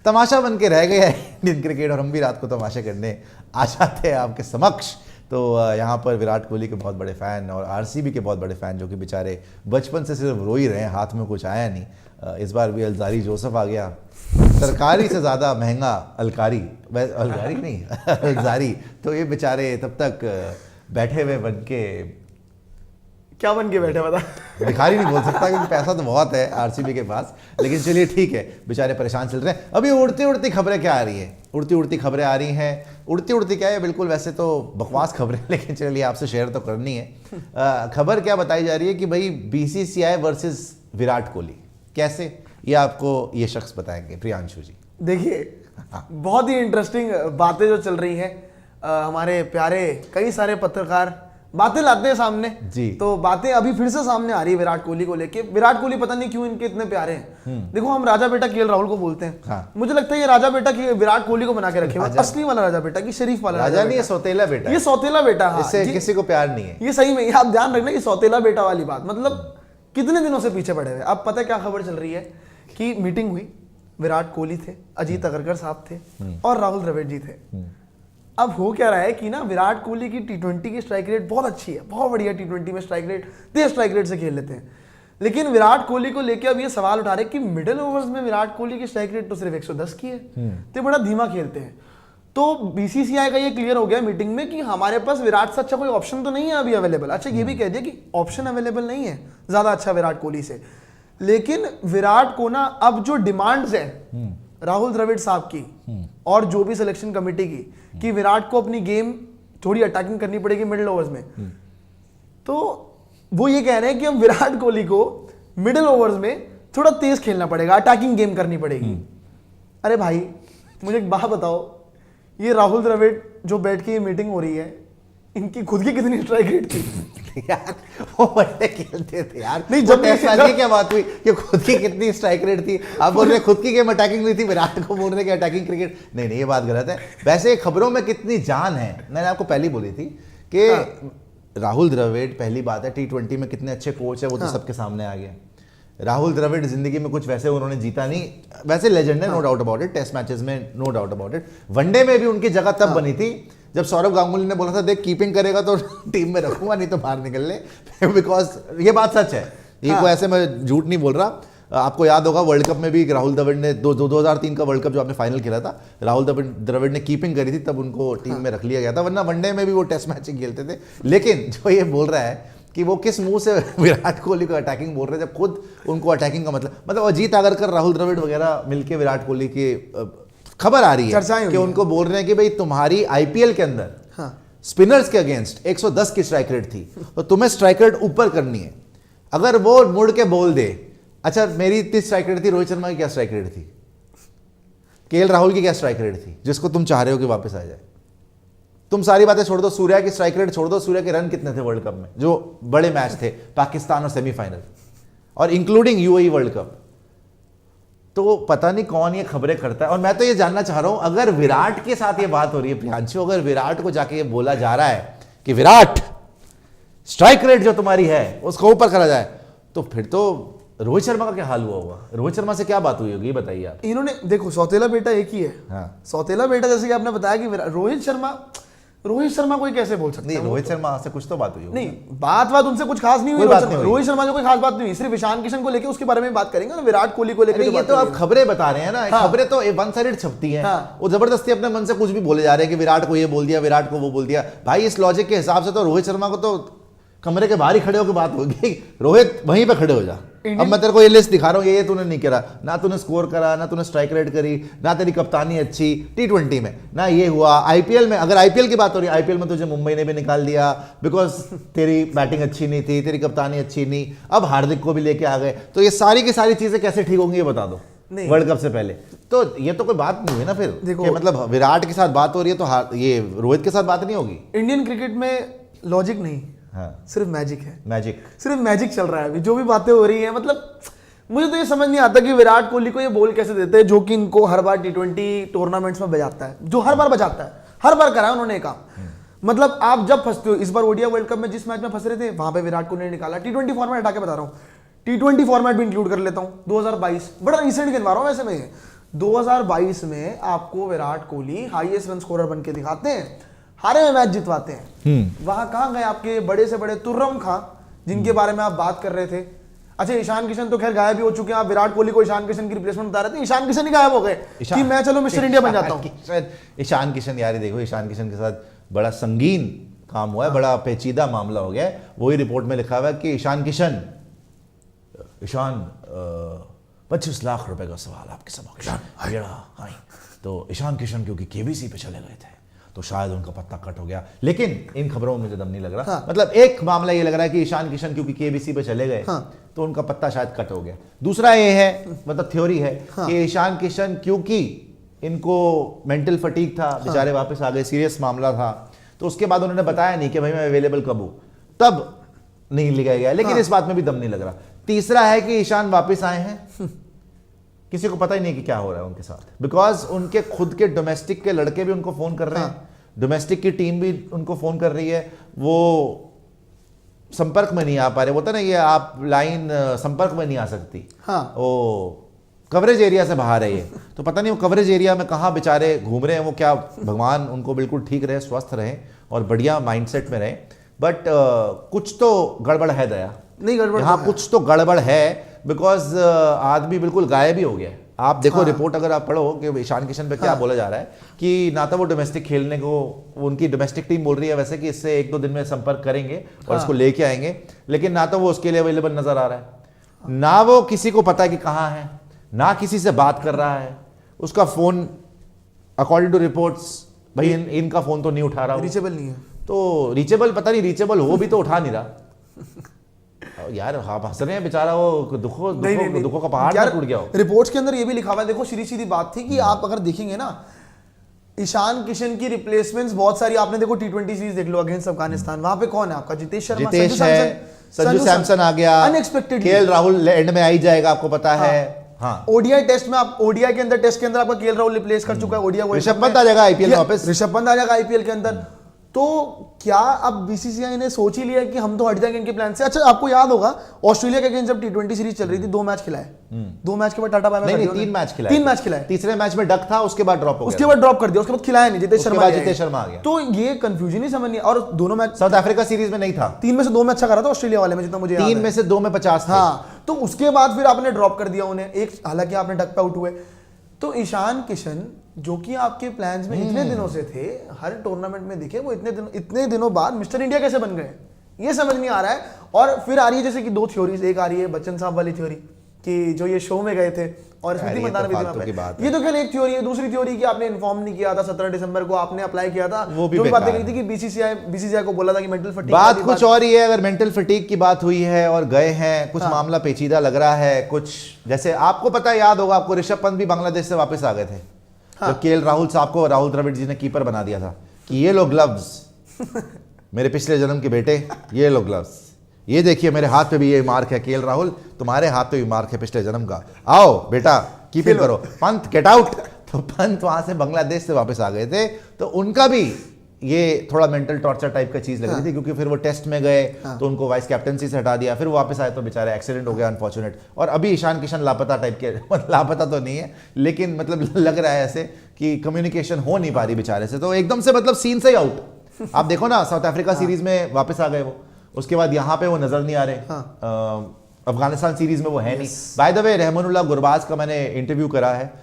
तमाशा बन के रह गया है इंडियन क्रिकेट, और हम भी रात को तमाशा करने आ जाते हैं आपके समक्ष। तो यहाँ पर विराट कोहली के बहुत बड़े फ़ैन और आरसीबी के बहुत बड़े फ़ैन, जो कि बेचारे बचपन से सिर्फ रो ही रहे हैं, हाथ में कुछ आया नहीं। इस बार भी अलजारी जोसेफ आ गया, तरकारी से ज़्यादा महंगा अलकारी, अलकारी नहीं अलजारी। तो ये बेचारे तब तक बैठे हुए बन के, क्या बन के बैठे बता, भिखारी नहीं बोल सकता क्योंकि पैसा तो बहुत है आरसीबी के पास, लेकिन चलिए ठीक है, बेचारे परेशान चल रहे हैं। अभी उड़ती उड़ती खबरें क्या आ रही है, उड़ती उड़ती खबरें आ रही हैं। उड़ती उड़ती क्या है, बिल्कुल वैसे तो बकवास खबरें, लेकिन चलिए आपसे शेयर तो करनी है। खबर क्या बताई जा रही है कि भाई बीसीसीआई वर्सेस विराट कोहली, कैसे, ये आपको ये शख्स बताएंगे, प्रियांशु जी। देखिए बहुत ही इंटरेस्टिंग बातें जो चल रही हैं, हमारे प्यारे कई सारे पत्रकार बातें लाते हैं सामने जी। तो बातें अभी फिर से सामने आ रही है विराट कोहली को लेके। विराट कोहली पता नहीं क्यों इनके इतने प्यारे हैं। देखो हम राजा बेटा केएल राहुल को बोलते हैं, हाँ। मुझे लगता है ये राजा बेटा की विराट कोहली को बना के रखे हुए, असली वाला राजा बेटा की, शरीफ वाला राजा नहीं, ये सौतेला बेटा, ये सौतेला बेटा, हाँ, इससे किसी को प्यार नहीं है। ये सही में, आप ध्यान रखना कि सौतेला बेटा वाली बात, मतलब कितने दिनों से पीछे पड़े हुए। अब पता है क्या खबर चल रही है कि मीटिंग हुई, विराट कोहली थे, अजीत अगरकर साहब थे और राहुल द्रविड़ जी थे। अब हो क्या रहा है कि ना विराट कोहली की टी20 की स्ट्राइक रेट बहुत अच्छी है, बहुत बढ़िया टी20 में स्ट्राइक रेट, तेज स्ट्राइक रेट से खेल लेते हैं। लेकिन विराट कोहली को लेकर अब ये सवाल उठा रहे कि मिडिल ओवर्स में विराट कोहली की स्ट्राइक रेट तो सिर्फ 110 की है, तो बड़ा धीमा खेलते हैं। तो बीसीसीआई का ये क्लियर हो गया मीटिंग में कि हमारे पास विराट से अच्छा कोई ऑप्शन तो नहीं है अभी अवेलेबल। अच्छा ये भी कह दिया कि ऑप्शन अवेलेबल नहीं है ज्यादा अच्छा विराट कोहली से, लेकिन विराट को ना अब जो डिमांड्स है राहुल द्रविड़ साहब की और जो भी सिलेक्शन कमेटी की, कि विराट को अपनी गेम थोड़ी अटैकिंग करनी पड़ेगी मिडिल ओवर्स में, तो वो ये कह रहे हैं कि हम विराट कोहली को मिडिल ओवर्स में थोड़ा तेज खेलना पड़ेगा, अटैकिंग गेम करनी पड़ेगी। अरे भाई मुझे एक बात बताओ, ये राहुल द्रविड़ जो बैठ के ये मीटिंग हो रही है, इनकी खुद की कितनी स्ट्राइक रेट थी यार वो बड़े खेलते थे यार। नहीं, जब जब टेस्ट मैच की क्या बात हुई कि खुद की कितनी स्ट्राइक रेट थी, आप बोल रहे खुद की गेम अटैकिंग नहीं थी, विराट को बोल रहे कि अटैकिंग क्रिकेट, नहीं नहीं ये बात गलत है। वैसे खबरों में कितनी जान है, मैंने आपको पहले बोली थी कि राहुल द्रविड़, पहली बात है टी20 में कितने अच्छे कोच है वो तो सबके सामने आ गया। राहुल द्रविड़ जिंदगी में कुछ वैसे उन्होंने जीता नहीं, वैसे लेजेंड है, no doubt about it, test matches में no doubt about it. One day में भी उनकी जगह तब बनी थी जब सौरव गांगुली ने बोला था देख कीपिंग करेगा तो टीम में रखूंगा, नहीं तो बाहर निकल ले, बिकॉज ये बात सच है, ये कोई ऐसे मैं झूठ नहीं बोल रहा। आपको याद होगा वर्ल्ड कप में भी राहुल द्रविड़ ने 2003 का वर्ल्ड कप जो आपने फाइनल खेला था, राहुल द्रविड़ ने कीपिंग करी थी, तब उनको टीम में रख लिया गया था, वरना वनडे में भी वो टेस्ट मैच खेलते थे। लेकिन जो ये बोल रहा है कि वो किस मुंह से विराट कोहली को अटैकिंग बोल रहे हैं, जब खुद उनको अटैकिंग का मतलब अजीत अगरकर, राहुल द्रविड़ वगैरह मिलके विराट कोहली की खबर आ रही है कि उनको बोल रहे हैं कि भाई तुम्हारी आईपीएल के अंदर स्पिनर्स के अगेंस्ट 110 की स्ट्राइक रेट थी, तो तुम्हें स्ट्राइक रेट ऊपर करनी है। अगर वो मुड़ के बोल दे, अच्छा मेरी इतनी स्ट्राइक रेट थी, रोहित शर्मा की क्या स्ट्राइक रेट थी, केएल राहुल की क्या स्ट्राइक रेट थी, जिसको तुम चाह रहे हो कि वापस आ जाए। तुम सारी बातें छोड़ दो, सूर्या की स्ट्राइक रेट छोड़ दो, सूर्या के रन कितने थे वर्ल्ड कप में, जो बड़े मैच थे पाकिस्तान और सेमीफाइनल, और इंक्लूडिंग यूएई वर्ल्ड कप। तो पता नहीं कौन ये खबरें करता है। और मैं तो ये जानना चाह रहा हूं, अगर विराट के साथ ये बात हो रही है प्रियांशु, अगर विराट को जाके ये बोला जा रहा है कि विराट स्ट्राइक रेट जो तुम्हारी है उसको ऊपर करा जाए, तो फिर तो रोहित शर्मा का क्या हाल हुआ होगा, रोहित शर्मा से क्या बात हुई होगी, ये बताइए आप। इन्होंने देखो सौतेला बेटा एक ही है, हाँ। सौतेला बेटा जैसे कि आपने बताया कि रोहित शर्मा कोई कैसे बोल सकते हैं, रोहित शर्मा से कुछ तो बात हुई होगी। नहीं, बात उनसे कुछ खास नहीं हुई, रोहित शर्मा से कोई खास बात नहीं हुई, सिर्फ ईशान किशन को लेके उसके बारे में बात करेंगे ना, विराट कोहली को लेकर। ये तो आप खबरें बता रहे हैं ना, हाँ। खबरें तो वन साइडेड छपती हैं, हाँ। वो जबरदस्ती अपने मन से कुछ भी बोले जा रहे हैं कि विराट को ये बोल दिया, विराट को वो बोल दिया। भाई इस लॉजिक के हिसाब से तो रोहित शर्मा को तो कमरे के बाहर ही खड़े होकर बात होगी, रोहित वहीं पे खड़े हो जा, अब मैं तेरे को ये लिस्ट दिखा रहा हूँ, ये तूने नहीं करा, ना तूने स्कोर करा, ना तूने स्ट्राइक रेट करी, ना तेरी कप्तानी अच्छी टी20 में, ना ये हुआ। आईपीएल में, अगर आईपीएल की बात हो रही है, आईपीएल में तुझे मुंबई ने भी निकाल दिया बिकॉज तेरी बैटिंग अच्छी नहीं थी, तेरी कप्तानी अच्छी नहीं, अब हार्दिक को भी लेके आ गए, तो ये सारी की सारी चीजें कैसे ठीक होंगी ये बता दो वर्ल्ड कप से पहले। तो ये तो कोई बात नहीं हुई ना फिर, देखो मतलब विराट के साथ बात हो रही है तो ये रोहित के साथ बात नहीं होगी। इंडियन क्रिकेट में लॉजिक नहीं, हाँ। सिर्फ मैजिक है, सिर्फ मैजिक चल रहा है अभी, जो भी बातें हो रही है। मतलब मुझे तो ये समझ नहीं आता कि विराट कोहली को ये बोल कैसे देते हैं, जो कि इनको हर बार टी20 टूर्नामेंट्स में बजाता है, जो हर बार बजाता है, हर बार करा है उन्होंने काम। मतलब आप जब फंसते हो, इस बार ओडीआई वर्ल्ड कप में जिस मैच में फंस रहे थे वहां पे विराट कोहली ने निकाला। टी20 फॉर्मेट हटा के बता रहा हूँ, टी20 फॉर्मेट भी इंक्लूड कर लेता हूँ, 2022 बड़ा रिसेंट गिनवा रहा हूँ वैसे मैं, 2022 में आपको Virat Kohli highest run scorer बन के दिखाते हैं, हारे में मैच जितवाते हैं। वहां कहां गए आपके बड़े से बड़े तुर्रम खां, जिनके बारे में आप बात कर रहे थे? अच्छा, ईशान किशन तो खैर गायब ही हो चुके हैं। आप विराट कोहली को ईशान किशन की रिप्लेसमेंट बता रहे थे, ईशान किशन ही गायब हो गए कि मैं चलो मिस्टर इंडिया बन जाता हूं। ईशान किशन, यार देखो, ईशान किशन के साथ बड़ा संगीन काम हुआ है, बड़ा पेचीदा मामला हो गया है। वही रिपोर्ट में लिखा हुआ है कि ईशान 25 लाख रुपए का सवाल आपके समक्ष। हाँ, तो ईशान किशन क्योंकि केबीसी पे चले गए थे तो शायद उनका पत्ता कट हो गया, लेकिन इन खबरों में मुझे दम नहीं लग रहा। हाँ। मतलब एक मामला ये लग रहा है कि ईशान किशन क्योंकि केबीसी पे चले गए हाँ। तो उनका पत्ता शायद कट हो गया। दूसरा ये है, मतलब थ्योरी है, हाँ। कि ईशान किशन क्योंकि इनको मेंटल फटीग था, बेचारे वापस आ गए, सीरियस मामला था, तो उसके बाद उन्होंने बताया नहीं कि भाई मैं अवेलेबल कब हूं, तब नहीं लिखा गया। लेकिन हाँ। इस बात में भी दम नहीं लग रहा। तीसरा है कि ईशान वापस आए हैं, किसी को पता ही नहीं कि क्या हो रहा है उनके साथ, बिकॉज उनके खुद के डोमेस्टिक के लड़के भी उनको फोन कर रहे हैं, डोमेस्टिक की टीम भी उनको फोन कर रही है, वो संपर्क में नहीं आ पा रहे। बोलते ना, ये आप लाइन संपर्क में नहीं आ सकती, हाँ। वो कवरेज एरिया से बाहर है ये, तो पता नहीं वो कवरेज एरिया में कहाँ बेचारे घूम रहे हैं। वो क्या, भगवान उनको बिल्कुल ठीक रहे, स्वस्थ रहे और बढ़िया माइंडसेट में रहे। बट कुछ तो गड़बड़ है दया, नहीं गड़बड़ यहाँ तो है। कुछ तो गड़बड़ है, बिकॉज आदमी बिल्कुल गायब ही हो गया है। आप देखो रिपोर्ट अगर आप पढ़ो कि ईशान किशन पे क्या बोला जा रहा है कि ना तो वो डोमेस्टिक खेलने को, उनकी डोमेस्टिक टीम बोल रही है वैसे कि इससे 1-2 दिन में संपर्क करेंगे और इसको लेके आएंगे, लेकिन ना तो वो उसके लिए अवेलेबल नजर आ रहा है, ना वो किसी को पता है कि कहाँ है, ना किसी से बात कर रहा है। उसका फोन अकॉर्डिंग टू रिपोर्ट्स, भाई इनका फोन तो नहीं उठा रहा, रीचेबल नहीं है। तो रीचेबल, पता नहीं रीचेबल हो भी तो उठा नहीं रहा। यार हाँ, हंस रहे हैं बेचारा, वो दुखों का पहाड़ ना टूट गया हो। रिपोर्ट्स के अंदर ये भी लिखा हुआ है, देखो सीधी सीधी बात थी कि आप अगर देखेंगे ना, ईशान किशन की रिप्लेसमेंट्स बहुत सारी आपने देखो, T20 सीरीज देख लो अगेंस्ट अफगानिस्तान, वहां पे कौन है आपका? जितेश शर्मा, जितेश है, संजू सैमसन आ गया, अनएक्सपेक्टेड। केएल राहुल एंड में आ ही जाएगा, आपको पता है। हाँ, ओडीआई टेस्ट में, आप ओडीआई के अंदर, टेस्ट के अंदर आपका केएल राहुल रिप्लेस कर चुका है। ओडीआई ऋषभ पंत आ जाएगा आईपीएल में वापस, ऋषभ पंत आ जाएगा आईपीएल के अंदर। तो क्या अब बीसीसीआई ने सोच ही लिया कि हम तो हट जाएंगे इनके प्लान से? अच्छा, आपको याद होगा ऑस्ट्रेलिया के अगेंस्ट जब T20 सीरीज चल रही थी, 2 मैच खिलाए, 2 मैच के बाद टाटा बाय बाय कर दिया। 3 मैच खिलाए, 3 मैच खिलाए। तीसरे मैच में डक था, उसके बाद ड्रॉप हो गया, उसके बाद ड्रॉप कर दिया, उसके बाद खिलाया नहीं, जितेश शर्मा आ गया। तो ये कंफ्यूजन ही समझ नहीं। और दोनों मैच साउथ अफ्रीका सीरीज में नहीं था, 3 में से 2 में अच्छा करा था ऑस्ट्रेलिया वाले में, जितना मुझे याद है। 3 में से 2 में 50 थे। हाँ, तो उसके बाद फिर आपने ड्रॉप कर दिया उन्हें, एक हालांकि आपने डक पे आउट हुए। तो ईशान किशन जो कि आपके प्लान्स में इतने दिनों से थे, हर टूर्नामेंट में दिखे, वो इतने दिनों बाद मिस्टर इंडिया कैसे बन गए, ये समझ नहीं आ रहा है। और फिर आ रही है जैसे कि 2 थ्योरीज, एक आ रही है बच्चन साहब वाली थ्योरी कि जो ये शो में गए थे और स्मृति मंदाना भी थी वहाँ पे। ये तो केवल एक थ्योरी है। दूसरी थ्योरी कि आपने इन्फॉर्म नहीं किया था, 17 दिसंबर को आपने अप्लाई किया था, वो भी बातें कही थी कि बीसीसीआई को बोला था कि मेंटल फटीग। बात कुछ और ही है। अगर मेंटल फटीग की बात हुई है और गए हैं, कुछ मामला पेचीदा लग रहा है, कुछ जैसे आपको पता है, याद होगा आपको, ऋषभ पंत भी बांग्लादेश से वापस आ गए थे। तो केएल राहुल साहब को राहुल द्रविड़ जी ने कीपर बना दिया था कि ये लो ग्लव्स मेरे पिछले जन्म के बेटे, ये लो ग्लव्स, ये देखिए मेरे हाथ पे भी ये मार्क है, केएल राहुल तुम्हारे हाथ पे भी मार्क है पिछले जन्म का, आओ बेटा कीपिंग करो, पंत गेट आउट। तो पंत वहां से बांग्लादेश से वापस आ गए थे, तो उनका भी ये थोड़ा मेंटल टॉर्चर टाइप का चीज लग रही थी, क्योंकि फिर वो टेस्ट में गए तो उनको वाइस कैप्टनसी से हटा दिया, फिर वो वापस आए तो बेचारे एक्सीडेंट हो गया अनफॉर्चुनेट। और अभी ईशान किशन लापता टाइप के, लापता तो नहीं है लेकिन मतलब लग रहा है ऐसे कि कम्युनिकेशन हो नहीं पा रही बेचारे से, तो एकदम से मतलब सीन से ही आउट। आप देखो ना, साउथ अफ्रीका सीरीज में वापस आ गए वो, उसके बाद यहाँ पे वो नजर नहीं आ रहे। अफगानिस्तान सीरीज में वो है नहीं। By the way, Rahmanullah Gurbaz का मैंने इंटरव्यू करा है,